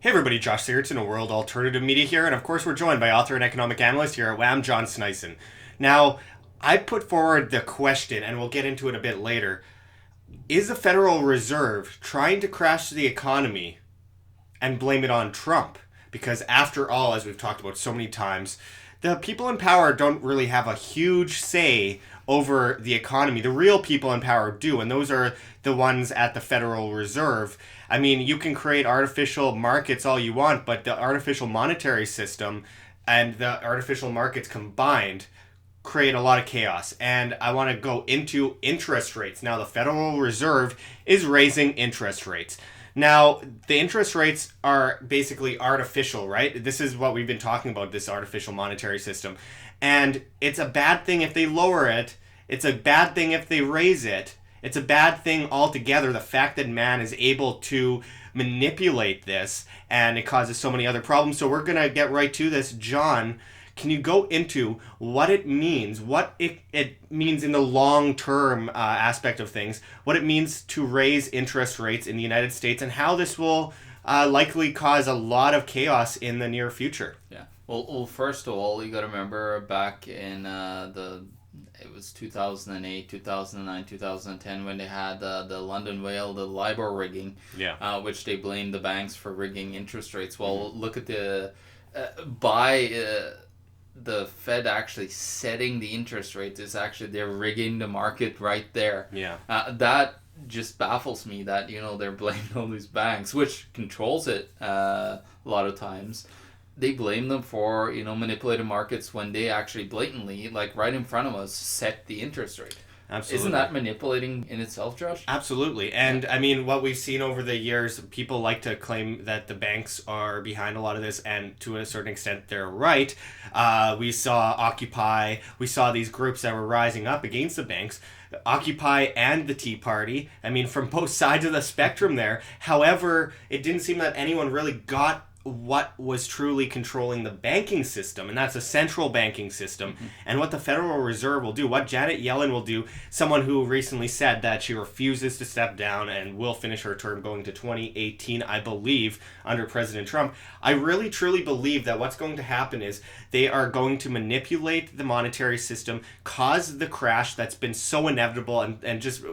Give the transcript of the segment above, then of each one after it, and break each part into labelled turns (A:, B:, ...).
A: Hey everybody, Josh Sigurdson of World Alternative Media here, and of course we're joined by author and economic analyst here at WAM, John Sneisen. Now, I put forward the question, and we'll get into it a bit later. Is the Federal Reserve trying to crash the economy and blame it on Trump? Because after all, as we've talked about so many times, the people in power don't really have a huge say over the economy. The real people in power do, and those are the ones at the Federal Reserve. I mean, you can create artificial markets all you want, but the artificial monetary system and the artificial markets combined create a lot of chaos. And I want to go into interest rates. Now, the Federal Reserve is raising interest rates. Now, the interest rates are basically artificial, right? This is what we've been talking about, this artificial monetary system. And it's a bad thing if they lower it. It's a bad thing if they raise it. It's a bad thing altogether, the fact that man is able to manipulate this, and it causes so many other problems. So we're going to get right to this. John, can you go into what it means, what it means in the long-term aspect of things, what it means to raise interest rates in the United States, and how this will likely cause a lot of chaos in the near future?
B: Yeah. Well, first of all, you got to remember back in it was 2008, 2009, 2010 when they had the London Whale, the LIBOR rigging, which they blamed the banks for rigging interest rates. Well, look at the Fed actually setting the interest rates is actually they're rigging the market right there.
A: Yeah.
B: That just baffles me that they're blaming all these banks, which controls it a lot of times. They blame them for manipulating markets when they actually blatantly, like right in front of us, set the interest rate.
A: Absolutely.
B: Isn't that manipulating in itself, Josh?
A: Absolutely. And I mean, what we've seen over the years, people like to claim that the banks are behind a lot of this, and to a certain extent, they're right. We saw Occupy, we saw these groups that were rising up against the banks, Occupy and the Tea Party. I mean, from both sides of the spectrum there. However, it didn't seem that anyone really got what was truly controlling the banking system, and that's a central banking system. And what the Federal Reserve will do, what Janet Yellen will do, someone who recently said that she refuses to step down and will finish her term going to 2018, I believe, under President Trump. I really truly believe that what's going to happen is they are going to manipulate the monetary system, cause the crash that's been so inevitable and just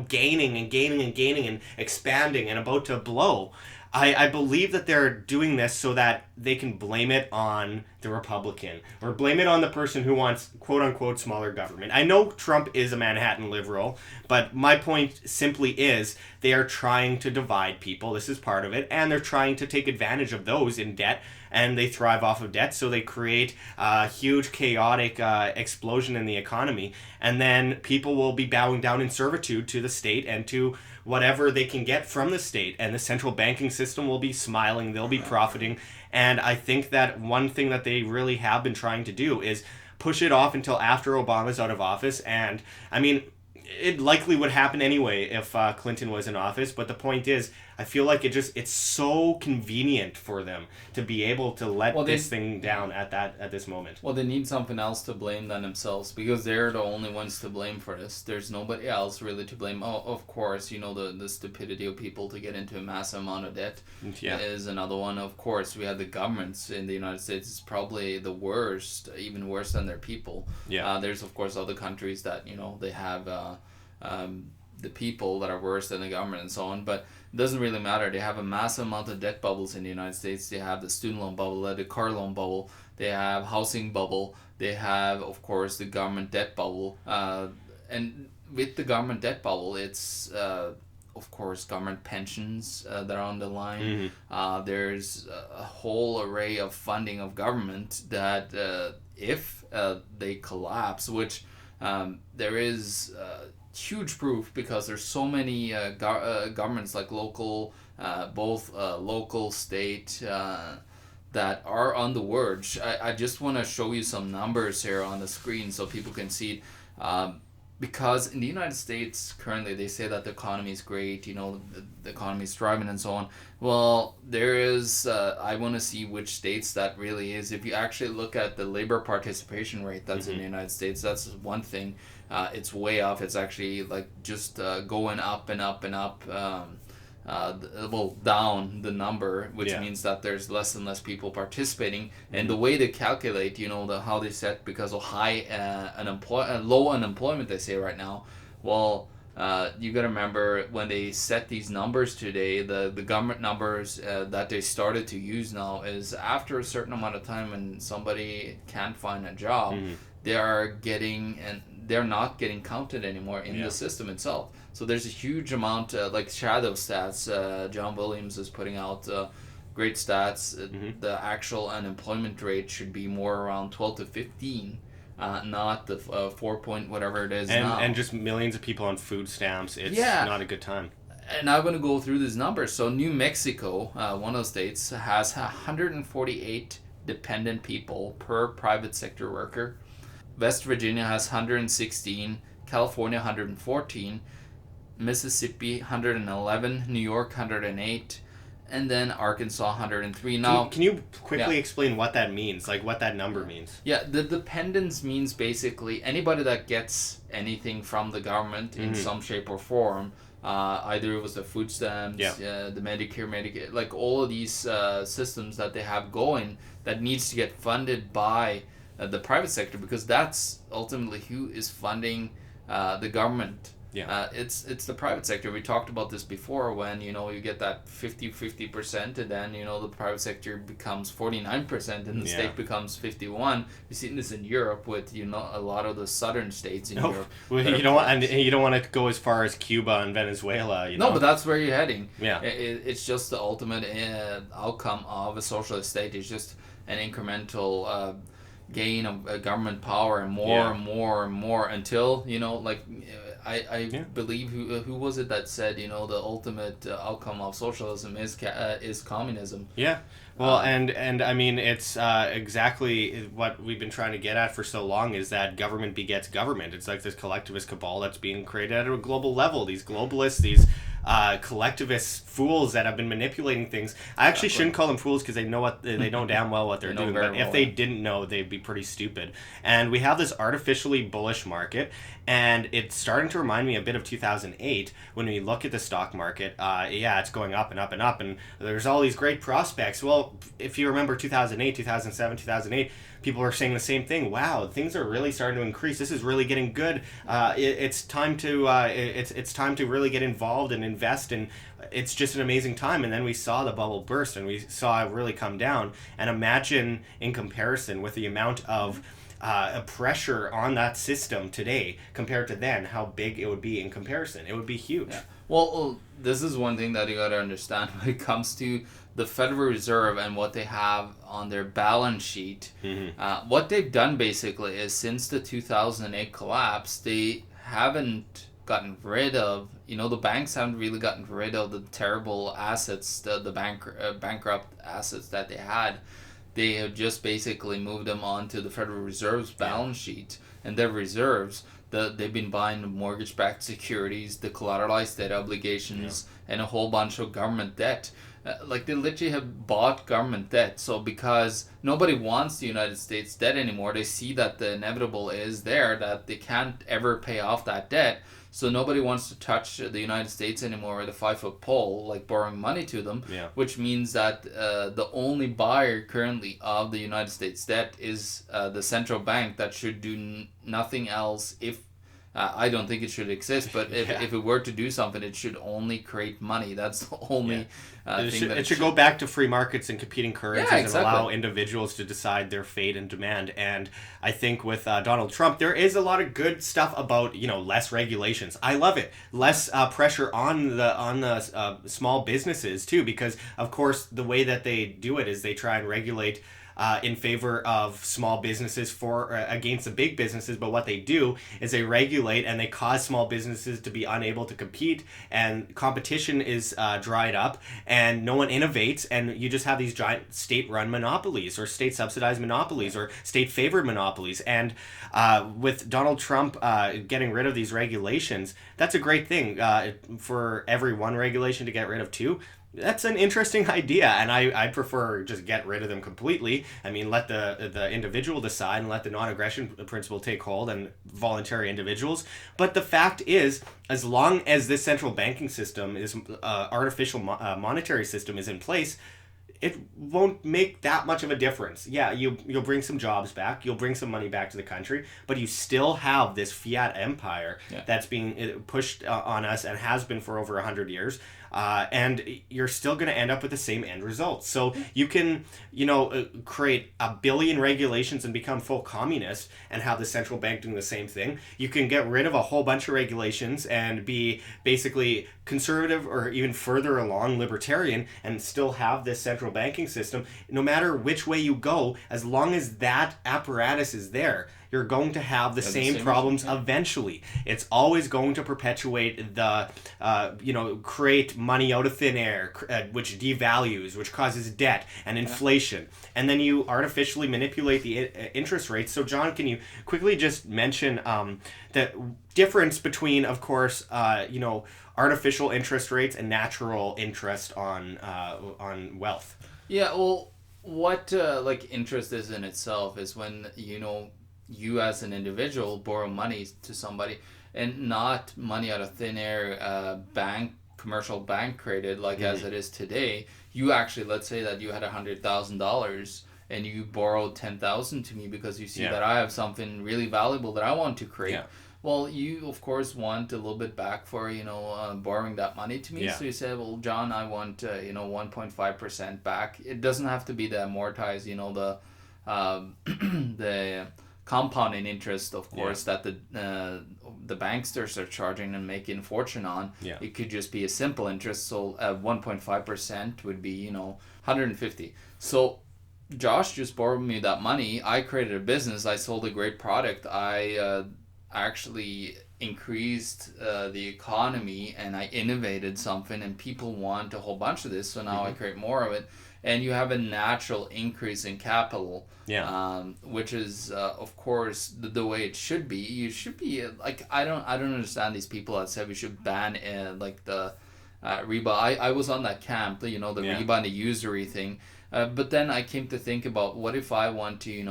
A: gaining and expanding and about to blow. I believe that they're doing this so that they can blame it on the Republican or blame it on the person who wants quote-unquote smaller government. I know Trump is a Manhattan liberal, but my point simply is they are trying to divide people. This is part of it, and they're trying to take advantage of those in debt, and they thrive off of debt, so they create a huge chaotic explosion in the economy, and then people will be bowing down in servitude to the state and to whatever they can get from the state, and the central banking system will be smiling, they'll be profiting. And I think that one thing that they really have been trying to do is push it off until after Obama's out of office. And I mean, it likely would happen anyway if Clinton was in office, but the point is, I feel like it's so convenient for them to be able to let this thing down at this moment.
B: Well, they need something else to blame than themselves, because they're the only ones to blame for this. There's nobody else really to blame. Oh, of course, the stupidity of people to get into a massive amount of debt is another one. Of course, we have the governments in the United States. It's probably the worst, even worse than their people. There's, of course, other countries that, they have the people that are worse than the government and so on, but it doesn't really matter. They have a massive amount of debt bubbles in the United States. They have the student loan bubble, the car loan bubble, they have housing bubble, they have, of course, the government debt bubble, and with the government debt bubble, it's of course government pensions that are on the line. There's a whole array of funding of government that if they collapse, which there is huge proof, because there's so many governments, like local, both local, state, that are on the verge. I just want to show you some numbers here on the screen so people can see it. Because in the United States currently they say that the economy is great, the economy is thriving and so on. Well, there is, I want to see which states that really is. If you actually look at the labor participation rate that's in the United States, that's one thing. It's way off. It's actually like just going up and up and up. down the number, which means that there's less and less people participating. And the way they calculate, how they set, because of high low unemployment, they say right now. Well, you got to remember when they set these numbers today, the government numbers that they started to use now is after a certain amount of time when somebody can't find a job, they're not getting counted anymore in the system itself. So there's a huge amount, like shadow stats. John Williams is putting out great stats. The actual unemployment rate should be more around 12 to 15. Not the 4 point whatever it is now.
A: And just millions of people on food stamps. It's not a good time.
B: And I'm going to go through these numbers. So New Mexico, one of the states, has 148 dependent people per private sector worker. West Virginia has 116, California 114, Mississippi 111, New York 108, and then Arkansas 103. Now,
A: can you quickly explain what that means, like what that number means?
B: Yeah, the dependence means basically anybody that gets anything from the government in some shape or form. Either it was the food stamps, the Medicare, Medicaid, like all of these systems that they have going that needs to get funded by the private sector, because that's ultimately who is funding the government. It's the private sector. We talked about this before when, you get that 50% and then, the private sector becomes 49% and the state becomes 51%. We've seen this in Europe with, a lot of the southern states in Europe.
A: Well, you don't want to go as far as Cuba and Venezuela,
B: No, but that's where you're heading.
A: Yeah.
B: It's just the ultimate outcome of a socialist state. It's just an incremental gain of government power and more and more and more until, I believe who was it that said, the ultimate outcome of socialism is communism.
A: Yeah. Well, and I mean, it's exactly what we've been trying to get at for so long, is that government begets government. It's like this collectivist cabal that's being created at a global level. These globalists, these collectivist fools that have been manipulating things. I actually shouldn't call them fools because they know they know damn well what they're doing. But if they didn't know, they'd be pretty stupid. And we have this artificially bullish market, and it's starting to remind me a bit of 2008 when we look at the stock market. It's going up and up and up, and there's all these great prospects. Well, if you remember 2008, 2007, 2008, people were saying the same thing. Wow, things are really starting to increase. This is really getting good. It's time to it's time to really get involved and invest, and it's just an amazing time. And then we saw the bubble burst, and we saw it really come down. And imagine, in comparison with the amount of pressure on that system today compared to then, how big it would be in comparison. It would be huge.
B: Yeah. Well, this is one thing that you got to understand when it comes to the Federal Reserve and what they have on their balance sheet. What they've done basically is, since the 2008 collapse, they haven't gotten rid of, the banks haven't really gotten rid of the terrible assets, the bankrupt assets that they had. They have just basically moved them onto the Federal Reserve's balance sheet, and their reserves, they've been buying mortgage-backed securities, the collateralized debt obligations, and a whole bunch of government debt. They literally have bought government debt. So because nobody wants the United States debt anymore, they see that the inevitable is there, that they can't ever pay off that debt. So nobody wants to touch the United States anymore with a 5-foot pole, like borrowing money to them, which means that the only buyer currently of the United States debt is the central bank, that should do nothing else. If I don't think it should exist, but if it were to do something, it should only create money. That's the only thing that
A: it should go back to free markets and competing currencies and allow individuals to decide their fate and demand. And I think with Donald Trump, there is a lot of good stuff about, less regulations. I love it. Less pressure on the small businesses too, because of course the way that they do it is they try and regulate in favor of small businesses against the big businesses. But what they do is they regulate and they cause small businesses to be unable to compete, and competition is dried up, and no one innovates, and you just have these giant state-run monopolies or state-subsidized monopolies or state-favored monopolies. And with Donald Trump getting rid of these regulations, that's a great thing. For every one regulation to get rid of two, That's an interesting idea, and I prefer just get rid of them completely. I mean, let the individual decide and let the non-aggression principle take hold and voluntary individuals. But the fact is, as long as this central banking system is artificial monetary system is in place, it won't make that much of a difference. Yeah, you'll bring some jobs back, you'll bring some money back to the country, but you still have this fiat empire that's being pushed on us and has been for over 100 years. And you're still going to end up with the same end result. So you can, create a billion regulations and become full communist and have the central bank doing the same thing. You can get rid of a whole bunch of regulations and be basically conservative or even further along libertarian and still have this central banking system. No matter which way you go, as long as that apparatus is there, you're going to have the same problems eventually. It's always going to perpetuate the, create money out of thin air, which devalues, which causes debt and inflation. And then you artificially manipulate the interest rates. So, John, can you quickly just mention the difference between, of course, artificial interest rates and natural interest on wealth?
B: Yeah, well, what interest is in itself is when, you as an individual borrow money to somebody and not money out of thin air, commercial bank created as it is today. You actually, let's say that you had $100,000 and you borrowed 10,000 to me because you see that I have something really valuable that I want to create. Yeah. Well, you of course want a little bit back for borrowing that money to me. Yeah. So you say, well, John, I want 1.5% back. It doesn't have to be the amortized, the compounding interest, of course, that the banksters are charging and making a fortune on. Yeah. It could just be a simple interest. So 1.5% would be 150. So Josh just borrowed me that money. I created a business. I sold a great product. I actually increased the economy and I innovated something and people want a whole bunch of this. So now I create more of it. And you have a natural increase in capital, which is, of course, the way it should be. You should be I don't understand these people that say we should ban the riba. I was on that camp, the riba and the usury thing. But then I came to think about what if I want to,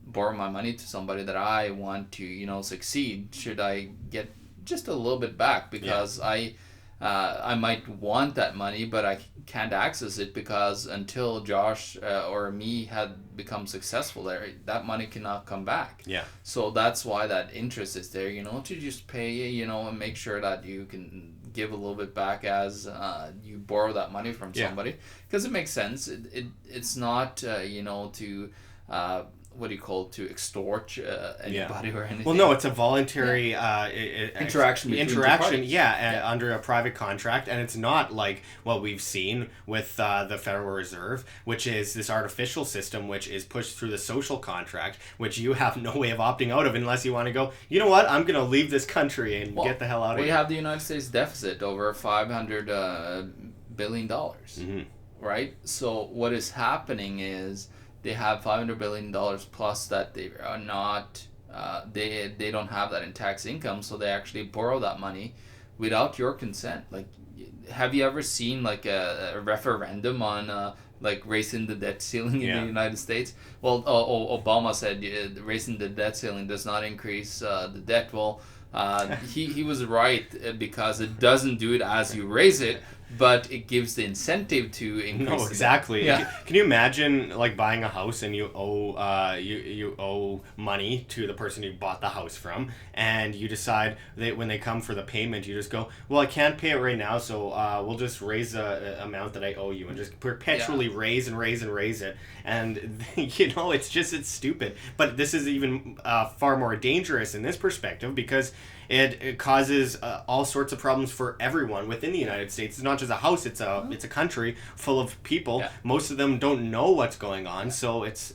B: borrow my money to somebody that I want to, succeed? Should I get just a little bit back because I might want that money, but I can't access it because until Josh or me had become successful there, that money cannot come back. Yeah. So that's why that interest is there, to just pay, and make sure that you can give a little bit back as you borrow that money from somebody, because it makes sense. It's not, to what do you call it, to extort anybody or anything.
A: Well, no, it's a voluntary
B: interaction
A: under a private contract, and it's not like what we've seen with the Federal Reserve, which is this artificial system which is pushed through the social contract, which you have no way of opting out of unless you want to go, you know what, I'm going to leave this country and get the hell out of here.
B: We have the United States deficit over $500 billion, right? So what is happening is they have $500 billion plus that they are not, they don't have that in tax income, so they actually borrow that money without your consent. Have you ever seen a referendum on raising the debt ceiling in the United States? Well, Obama said raising the debt ceiling does not increase the debt. Well, he was right because it doesn't do it as you raise it, but it gives the incentive to increase.
A: No, exactly. Yeah. Can you imagine buying a house and you owe you owe money to the person you bought the house from, and you decide that when they come for the payment, you just go, well, I can't pay it right now, so we'll just raise the amount that I owe you, and just perpetually raise and raise and raise it, and it's stupid. But this is even far more dangerous in this perspective because it causes all sorts of problems for everyone within the United States. It's not just a house; it's a country full of people. Yeah. Most of them don't know what's going on, so it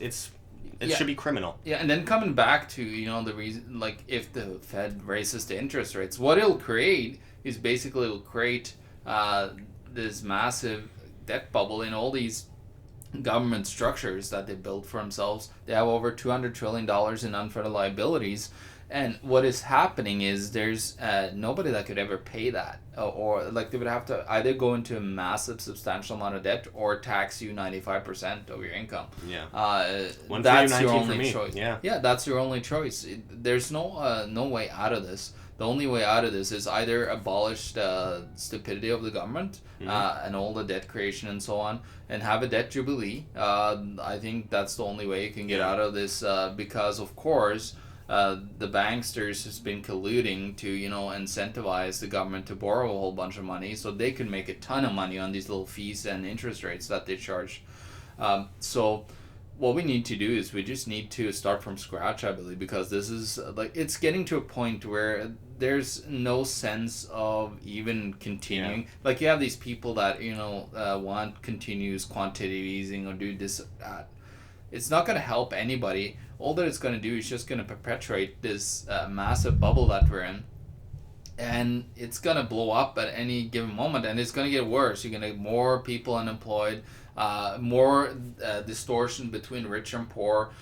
A: should be criminal.
B: Yeah, and then coming back to the reason, if the Fed raises the interest rates, what it'll create is basically it'll create this massive debt bubble in all these government structures that they built for themselves. They have over $200 trillion in unfunded liabilities. And what is happening is there's nobody that could ever pay that, or like they would have to either go into a massive, substantial amount of debt or tax you 95% of your income.
A: Yeah.
B: That's your only choice.
A: Yeah,
B: that's your only choice. There's no way out of this. The only way out of this is either abolish the stupidity of the government and all the debt creation and so on, and have a debt jubilee. I think that's the only way you can get out of this because, of course, the banksters has been colluding to, incentivize the government to borrow a whole bunch of money so they can make a ton of money on these little fees and interest rates that they charge. So what we need to do is we just need to start from scratch, I believe, because this is it's getting to a point where there's no sense of even continuing. Like you have these people that want continuous quantitative easing or do this or that. It's not going to help anybody. All that it's going to do is just going to perpetuate this massive bubble that we're in. And it's going to blow up at any given moment, and it's going to get worse. You're going to get more people unemployed, more distortion between rich and poor.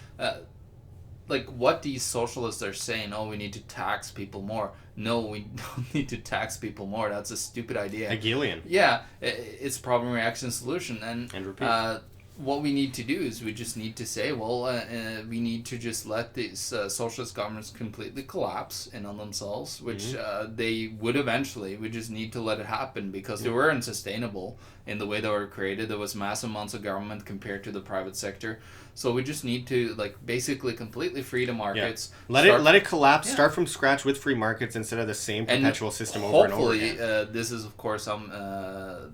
B: What these socialists are saying, we need to tax people more. No, we don't need to tax people more. That's a stupid idea.
A: Hegelian.
B: Yeah, it's problem, reaction, solution. And
A: repeat.
B: What we need to do is we just need to say, we need to just let these socialist governments completely collapse in on themselves, which they would eventually. We just need to let it happen because they were unsustainable in the way they were created. There was mass amounts of government compared to the private sector. So we just need to basically completely free the markets.
A: Yeah. Let it collapse. Start from scratch with free markets instead of the same perpetual system over and over again.
B: Hopefully, this is of course some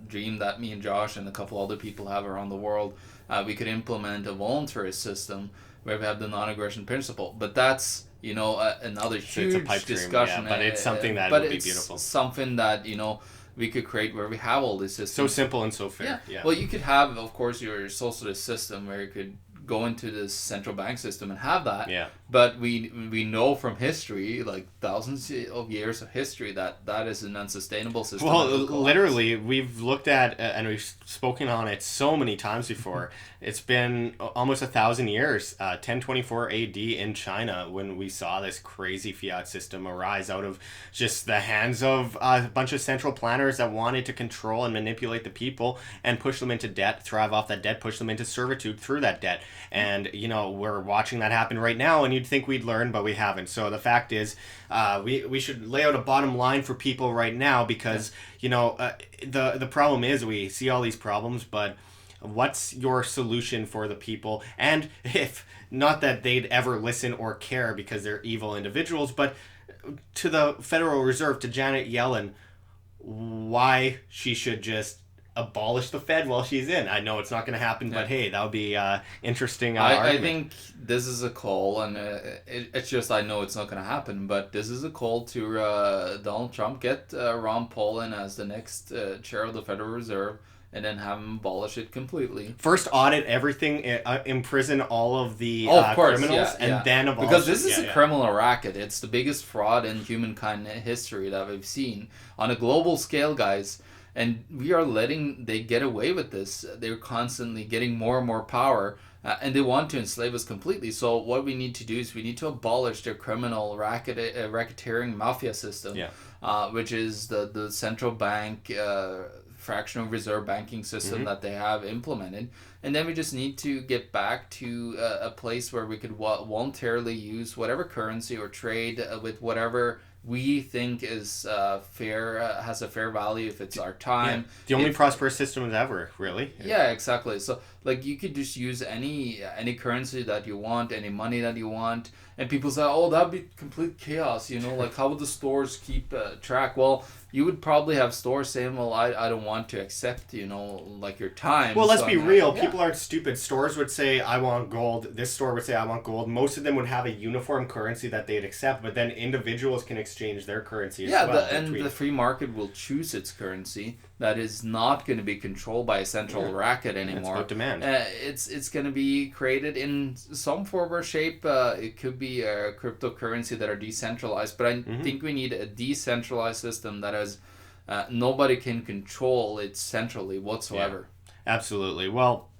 B: dream that me and Josh and a couple other people have around the world. We could implement a voluntary system where we have the non-aggression principle, but that's another huge discussion.
A: But it's something that would be beautiful.
B: Something that we could create where we have all these systems.
A: So simple and so fair. Yeah.
B: Well, you could have, of course, your socialist system where you could go into this central bank system and have that.
A: Yeah.
B: But we know from history, like thousands of years of history, that is an unsustainable system.
A: Well, literally, we've looked at and we've spoken on it so many times before. It's been almost 1,000 years, 1024 AD in China, when we saw this crazy fiat system arise out of just the hands of a bunch of central planners that wanted to control and manipulate the people and push them into debt, thrive off that debt, push them into servitude through that debt. And, we're watching that happen right now, and you'd think we'd learn, but we haven't. So the fact is, we should lay out a bottom line for people right now because, the problem is we see all these problems, but what's your solution for the people? And if not that they'd ever listen or care because they're evil individuals, but to the Federal Reserve, to Janet Yellen, why she should just abolish the Fed while she's in. I know it's not going to happen, but hey, that would be interesting.
B: I think this is a call, and it's just I know it's not going to happen, but this is a call to Donald Trump, get Ron Paul in as the next chair of the Federal Reserve, and then have him abolish it completely.
A: First audit everything, imprison all of the criminals, and then abolish it.
B: Because this is a criminal racket. It's the biggest fraud in humankind history that we've seen on a global scale, guys. And we are letting they get away with this. They're constantly getting more and more power, and they want to enslave us completely. So what we need to do is we need to abolish their criminal racketeering mafia system, which is the central bank fractional reserve banking system that they have implemented. And then we just need to get back to a place where we could voluntarily use whatever currency or trade with whatever we think is fair, has a fair value if it's our time.
A: Yeah. The only prosperous system ever, really.
B: Yeah, exactly. So you could just use any currency that you want, any money that you want, and people say, oh, that'd be complete chaos, how would the stores keep track? Well, you would probably have stores saying, well, I don't want to accept, your time.
A: Well, let's be real. People aren't stupid. Stores would say, I want gold. This store would say, I want gold. Most of them would have a uniform currency that they'd accept, but then individuals can exchange their currency as well.
B: And the free market will choose its currency. That is not going to be controlled by a central racket anymore.
A: That's about demand.
B: It's going to be created in some form or shape. It could be a cryptocurrency that are decentralized, but I think we need a decentralized system that has nobody can control it centrally whatsoever.
A: Yeah, absolutely. Well,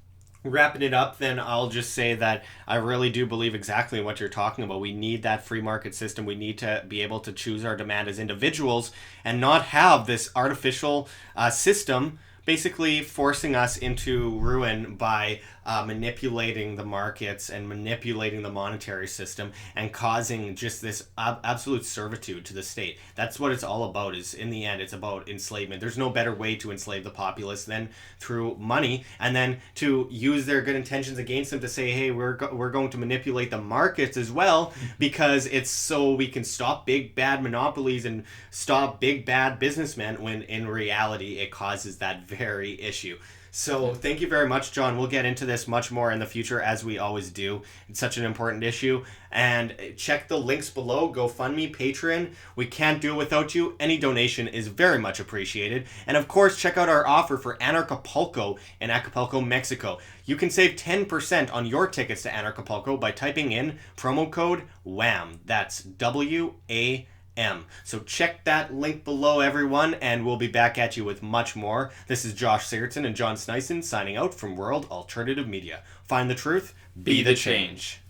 A: Wrapping it up, then I'll just say that I really do believe exactly what you're talking about. We need that free market system. We need to be able to choose our demand as individuals and not have this artificial system basically forcing us into ruin by manipulating the markets and manipulating the monetary system and causing just this absolute servitude to the state. That's what it's all about. Is in the end, it's about enslavement. There's no better way to enslave the populace than through money, and then to use their good intentions against them to say, hey, we're going to manipulate the markets as well because it's so we can stop big bad monopolies and stop big bad businessmen, when in reality it causes that very issue. So thank you very much, John. We'll get into this much more in the future, as we always do. It's such an important issue. And check the links below. GoFundMe, Patreon. We can't do it without you. Any donation is very much appreciated. And of course, check out our offer for Anarchapulco in Acapulco, Mexico. You can save 10% on your tickets to Anarchapulco by typing in promo code WAM. That's WAM. So check that link below, everyone, and we'll be back at you with much more. This is Josh Sigurdson and John Sneisen signing out from World Alternative Media. Find the truth, be the change.